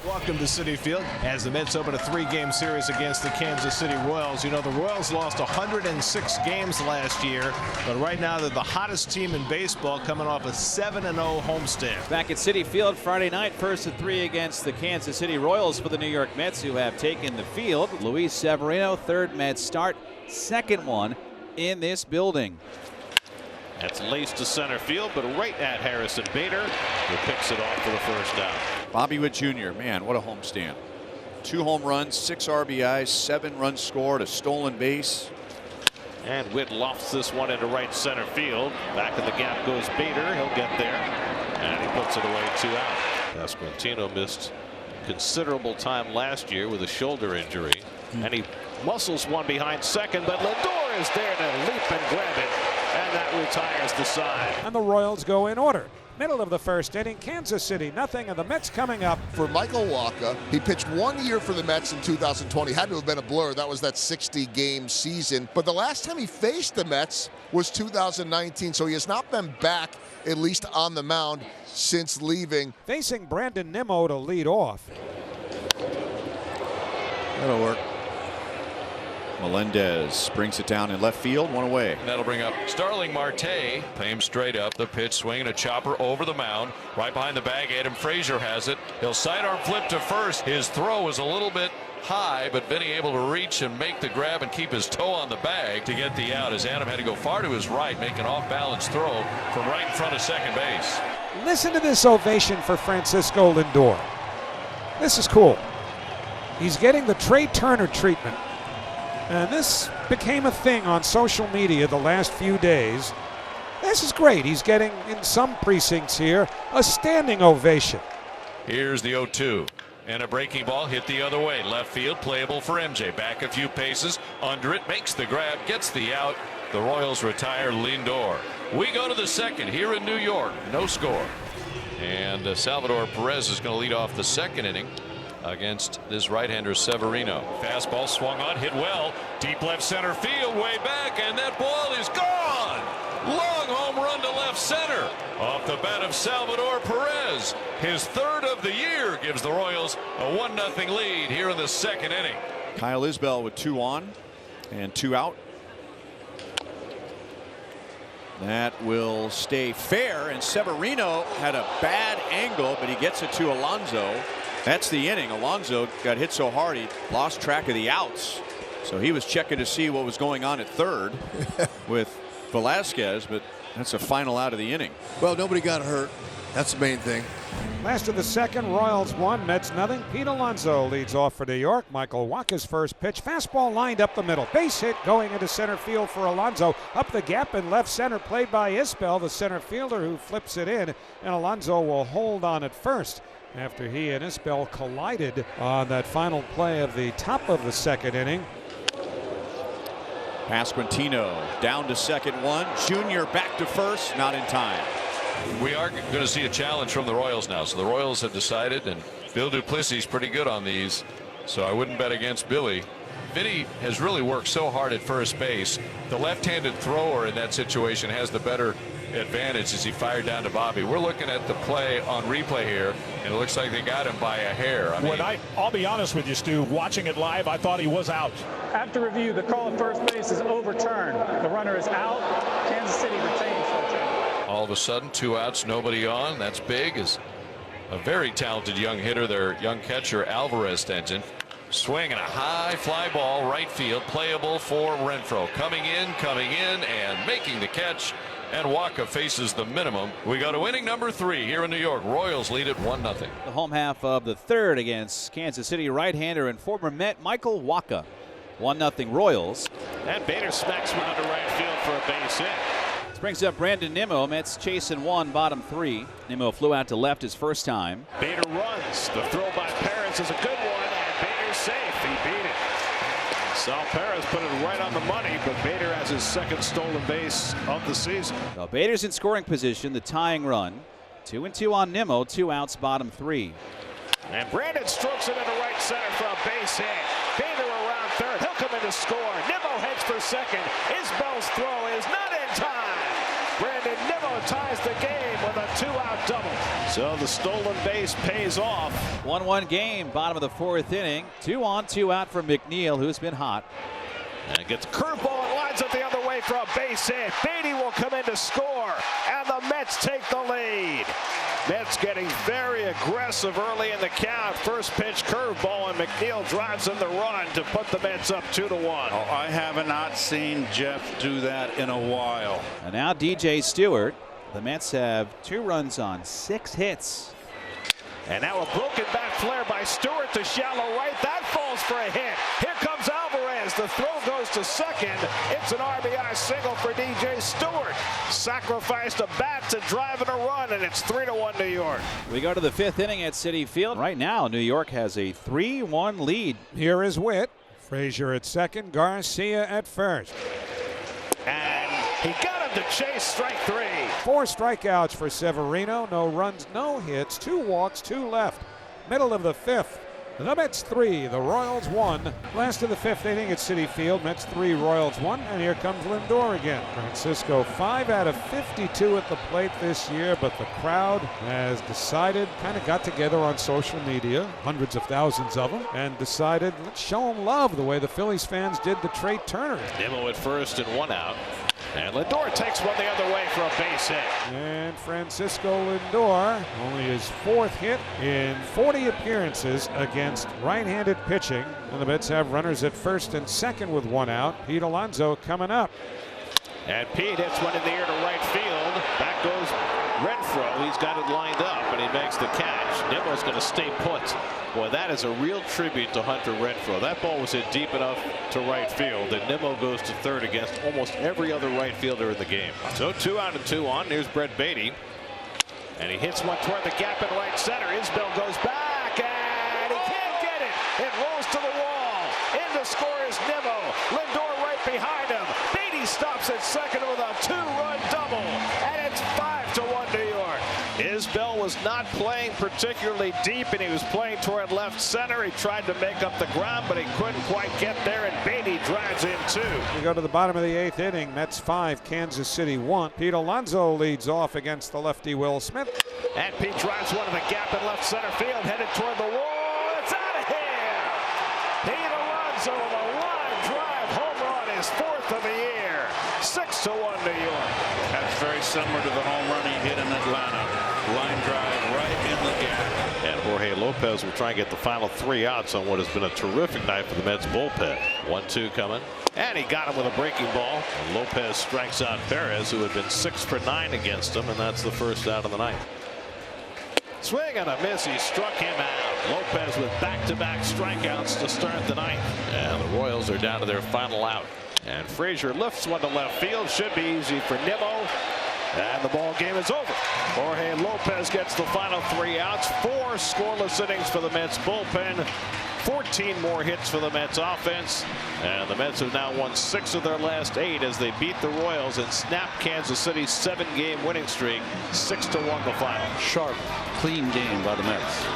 Welcome to Citi Field as the Mets open a 3-game series against the Kansas City Royals. You know, the Royals lost 106 games last year, but right now they're the hottest team in baseball, coming off a 7-0 homestand. Back at Citi Field Friday night, first of 3 against the Kansas City Royals for the New York Mets, who have taken the field. Luis Severino, third Mets start, second one in this building. That's laced to center field, but right at Harrison Bader, who picks it off for the first down. Bobby Witt Jr., man, what a homestand. 2 home runs, 6 RBIs, 7 runs scored, a stolen base. And Witt lofts this one into right center field. Back in the gap goes Bader. He'll get there. And he puts it away, 2 out. Pasquantino missed considerable time last year with a shoulder injury. And he muscles one behind second, but Lindor is there to leap and grab it. And that retires the side. And the Royals go in order. Middle of the first inning, Kansas City nothing, and the Mets coming up. For Michael Wacha, he pitched 1 year for the Mets in 2020. Had to have been a blur. That was that 60-game season. But the last time he faced the Mets was 2019, so he has not been back, at least on the mound, since leaving. Facing Brandon Nimmo to lead off. That'll work. Melendez brings it down in left field, 1 away. That'll bring up Starling Marte. Pay him straight up. The pitch, swinging a chopper over the mound. Right behind the bag, Adam Frazier has it. He'll sidearm flip to first. His throw was a little bit high, but Vinny able to reach and make the grab and keep his toe on the bag to get the out, as Adam had to go far to his right, make an off-balance throw from right in front of second base. Listen to this ovation for Francisco Lindor. This is cool. He's getting the Trey Turner treatment. And this became a thing on social media the last few days. This is great. He's getting, in some precincts here, a standing ovation. Here's the 0-2. And a breaking ball hit the other way. Left field, playable for MJ. Back a few paces. Under it, makes the grab, gets the out. The Royals retire Lindor. We go to the second here in New York. No score. And Salvador Perez is going to lead off the second inning against this right-hander Severino. Fastball swung on, hit well, deep left center field, way back, and that ball is gone. Long home run to left center off the bat of Salvador Perez. His third of the year gives the Royals a 1-0 lead here in the second inning. Kyle Isbell with 2 on and 2 out. That will stay fair, and Severino had a bad angle, but he gets it to Alonso. That's the inning. Alonso got hit so hard he lost track of the outs. So he was checking to see what was going on at third with Velasquez, but that's a final out of the inning. Well, nobody got hurt. That's the main thing. Last of the second, Royals 1, Mets nothing. Pete Alonso leads off for New York. Michael Wacha's first pitch. Fastball lined up the middle. Base hit going into center field for Alonso. Up the gap in left center, played by Isbell, the center fielder, who flips it in. And Alonso will hold on at first after he and Isbell collided on that final play of the top of the second inning. Pasquantino down to second, 1. Junior back to first, not in time. We are going to see a challenge from the Royals now. So the Royals have decided, and Bill Duplessis is pretty good on these, so I wouldn't bet against Billy. Vinny has really worked so hard at first base. The left-handed thrower in that situation has the better advantage as he fired down to Bobby. We're looking at the play on replay here, and it looks like they got him by a hair. I'll be honest with you, Stu, watching it live, I thought he was out. After review, the call at first base is overturned. The runner is out. Kansas City retains. All of a sudden, 2 outs, nobody on. That's big, as a very talented young hitter, their young catcher Alvarez stands in. Swing and a high fly ball right field, playable for Renfroe. Coming in, and making the catch. And Wacha faces the minimum. We go to inning number 3 here in New York. Royals lead it 1-0. The home half of the third against Kansas City, right-hander and former Met Michael Wacha. 1-0 Royals. And Bader smacks one into right field for a base hit. This brings up Brandon Nimmo. Mets chasing 1, bottom 3. Nimmo flew out to left his first time. Bader runs. The throw by Perez is a good one, and Bader's safe. He beat it. Sal Perez put it right on the money, but Bader has his second stolen base of the season. So Bader's in scoring position, the tying run. 2-2 on Nimmo, 2 outs, bottom 3. And Brandon strokes it into right center for a base hit. Bader around third. He'll come in to score. Nimmo heads for second. Isbell's throw is not in time. Brandon Nimmo ties the game with a 2-out double. So the stolen base pays off. 1-1 game, bottom of the 4th inning. 2 on, 2 out from McNeil, who's been hot. And gets a curveball and lines it the other way for a base hit. Beatty will come in to score, and the Mets take the lead. Mets getting very aggressive early in the count. First pitch curveball, and McNeil drives in the run to put the Mets up 2-1. Oh, I have not seen Jeff do that in a while. And now DJ Stewart. The Mets have 2 runs on 6 hits. And now a broken bat flare by Stewart to shallow right. That falls for a hit. Here comes Alvarez. The throw goes to second. It's an RBI single for DJ Stewart. Sacrificed a bat to drive in a run, and it's 3-1 New York. We go to the 5th inning at Citi Field. Right now, New York has a 3-1 lead. Here is Witt. Frazier at second. Garcia at first. And he got him to chase strike 3. 4 strikeouts for Severino. No runs, no hits. 2 walks, 2 left. Middle of the 5th. The Mets 3, the Royals 1. Last of the 5th inning at Citi Field. Mets 3, Royals 1. And here comes Lindor again. Francisco 5 out of 52 at the plate this year, but the crowd has decided, kind of got together on social media, hundreds of thousands of them, and decided, let's show them love the way the Phillies fans did the Trey Turner. Nimmo at first and 1 out. And Lindor takes one the other way for a base hit. And Francisco Lindor, only his 4th hit in 40 appearances against right-handed pitching. And the Mets have runners at first and second with 1 out. Pete Alonso coming up. And Pete hits one in the air to right field. Back goes Renfroe. He's got it lined up, and he makes the catch. Nimmo's going to stay put. Boy, that is a real tribute to Hunter Renfroe. That ball was hit deep enough to right field, and Nimmo goes to third against almost every other right fielder in the game. So 2 out and 2 on. Here's Brett Beatty. And he hits one toward the gap in right center. Isbell goes back, and he can't get it. It rolls to the wall. In to score is Nimmo. Lindor right behind him. Beatty stops at second with a 2-run double, and it's 5-1 New York. Isbell was not playing particularly deep, and he was playing toward left center. He tried to make up the ground, but he couldn't quite get there, and Beatty drives in 2. We go to the bottom of the 8th inning. Mets 5, Kansas City 1. Pete Alonso leads off against the lefty Will Smith. And Pete drives one in the gap in left center field, headed toward the wall. It's out of here. Pete Alonso with a line drive home run, his 4th of the year. 6-1 New York. That's very similar to the home run he hit in Atlanta. Line drive right in the gap. And Jorge Lopez will try and get the final 3 outs on what has been a terrific night for the Mets bullpen. 1-2 coming. And he got him with a breaking ball. And Lopez strikes out Perez, who had been 6 for 9 against him, and that's the first out of the night. Swing and a miss. He struck him out. Lopez with back-to-back strikeouts to start the ninth. And the Royals are down to their final out. And Frazier lifts one to left field. Should be easy for Nimmo. And the ball game is over. Jorge Lopez gets the final 3 outs. 4 scoreless innings for the Mets bullpen. 14 more hits for the Mets offense. And the Mets have now won 6 of their last 8 as they beat the Royals and snap Kansas City's 7-game winning streak. 6-1 the final. Sharp, clean game by the Mets.